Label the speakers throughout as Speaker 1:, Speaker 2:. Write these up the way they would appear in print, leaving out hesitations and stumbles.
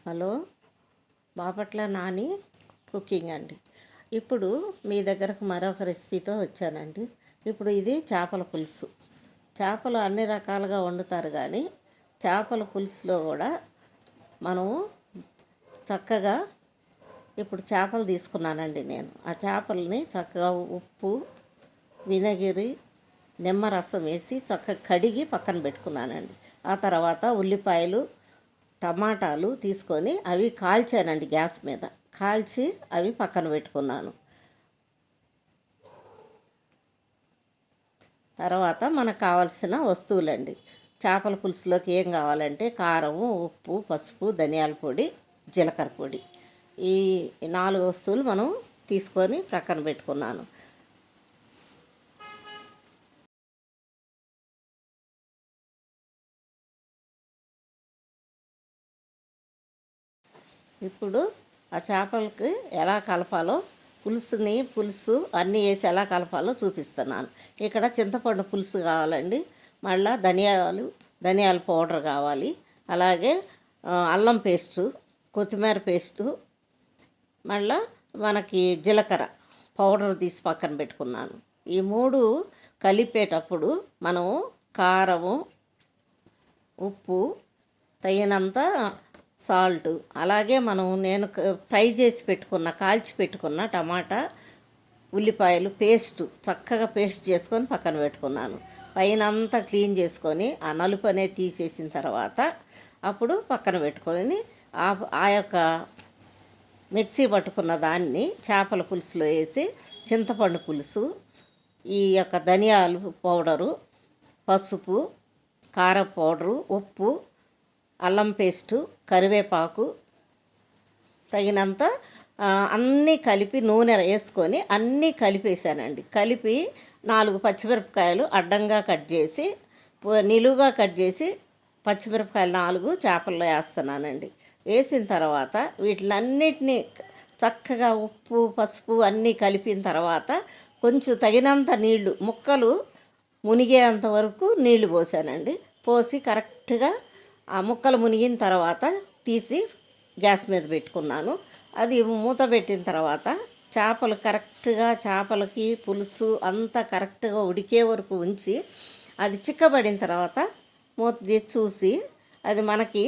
Speaker 1: Hello, Bapatla Nani cooking అండి. ఇప్పుడు మీ దగ్గరకు మరొక రెసిపీతో వచ్చానండి. ఇప్పుడు ఇది చేపల పులుసు. చేపలు అన్ని రకాలుగా వండుతారు, కానీ చేపల పులుసులో కూడా మనము చక్కగా ఇప్పుడు చేపలు తీసుకున్నానండి. నేను ఆ చేపలని చక్కగా ఉప్పు, వినగిరి, నిమ్మరసం వేసి చక్కగా కడిగి పక్కన పెట్టుకున్నానండి. ఆ తర్వాత ఉల్లిపాయలు, టమాటాలు తీసుకొని అవి కాల్చానండి. గ్యాస్ మీద కాల్చి అవి పక్కన పెట్టుకున్నాను. తర్వాత మనకు కావాల్సిన వస్తువులండి. చేపల పులుసులోకి ఏం కావాలంటే కారం, ఉప్పు, పసుపు, ధనియాల పొడి, జీలకర్ర పొడి, ఈ 4 వస్తువులు మనం తీసుకొని పక్కన పెట్టుకున్నాను. ఇప్పుడు ఆ చేపలకి ఎలా కలపాలో, పులుసు అన్నీ వేసి ఎలా కలపాలో చూపిస్తున్నాను. ఇక్కడ చింతపండు పులుసు కావాలండి. మళ్ళీ ధనియాల పౌడర్ కావాలి. అలాగే అల్లం పేస్టు, కొత్తిమీర పేస్టు, మళ్ళీ మనకి జీలకర్ర పౌడర్ తీసి పక్కన పెట్టుకున్నాను. ఈ 3 కలిపేటప్పుడు మనము కారము, ఉప్పు, తగినంత సాల్ట్, అలాగే నేను కాల్చి పెట్టుకున్న టమాటా, ఉల్లిపాయలు పేస్టు చక్కగా పేస్ట్ చేసుకొని పక్కన పెట్టుకున్నాను. పైన అంతా క్లీన్ చేసుకొని ఆ నలుపు అనేది తీసేసిన తర్వాత అప్పుడు పక్కన పెట్టుకొని ఆ యొక్క మిక్సీ పట్టుకున్న దాన్ని చేపల పులుసులో వేసి చింతపండు పులుసు, ఈ యొక్క ధనియాలు పౌడరు, పసుపు, కారం పౌడరు, ఉప్పు, అల్లం పేస్టు, కరివేపాకు, తగినంత అన్నీ కలిపి నూనె వేసుకొని అన్నీ కలిపేసానండి. కలిపి 4 పచ్చిమిరపకాయలు అడ్డంగా కట్ చేసి, నిలువుగా కట్ చేసి పచ్చిమిరపకాయలు 4 చేపల్లో వేస్తున్నానండి. వేసిన తర్వాత వీటిలన్నిటినీ చక్కగా ఉప్పు, పసుపు అన్నీ కలిపిన తర్వాత కొంచెం తగినంత నీళ్లు, ముక్కలు మునిగేంత వరకు నీళ్లు పోసానండి. పోసి కరెక్ట్గా ఆ ముక్కలు మునిగిన తర్వాత తీసి గ్యాస్ మీద పెట్టుకున్నాను. అది మూత పెట్టిన తర్వాత చేపలు కరెక్ట్గా, చేపలకి పులుసు అంతా కరెక్ట్గా ఉడికే వరకు ఉంచి అది చిక్కబడిన తర్వాత మూత తీసి చూసి అది మనకి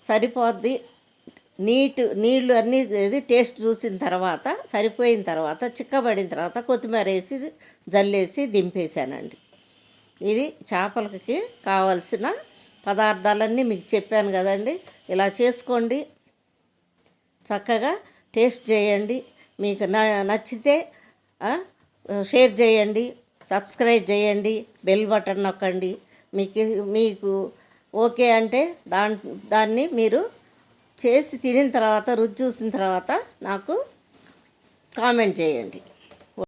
Speaker 1: సరిపోద్ది, నీళ్ళు అన్నీ టేస్ట్ చూసిన తర్వాత సరిపోయిన తర్వాత చిక్కబడిన తర్వాత కొత్తిమీర వేసి జల్లేసి దింపేశానండి. ఇది చేపలకి కావాల్సిన పదార్థాలన్నీ మీకు చెప్పాను కదండి. ఇలా చేసుకోండి, చక్కగా టేస్ట్ చేయండి. మీకు నచ్చితే షేర్ చేయండి, సబ్స్క్రైబ్ చేయండి, బెల్ బటన్ నొక్కండి. మీకు ఓకే అంటే దాన్ని మీరు చేసి తినిన తర్వాత, రుచి చూసిన తర్వాత నాకు కామెంట్ చేయండి.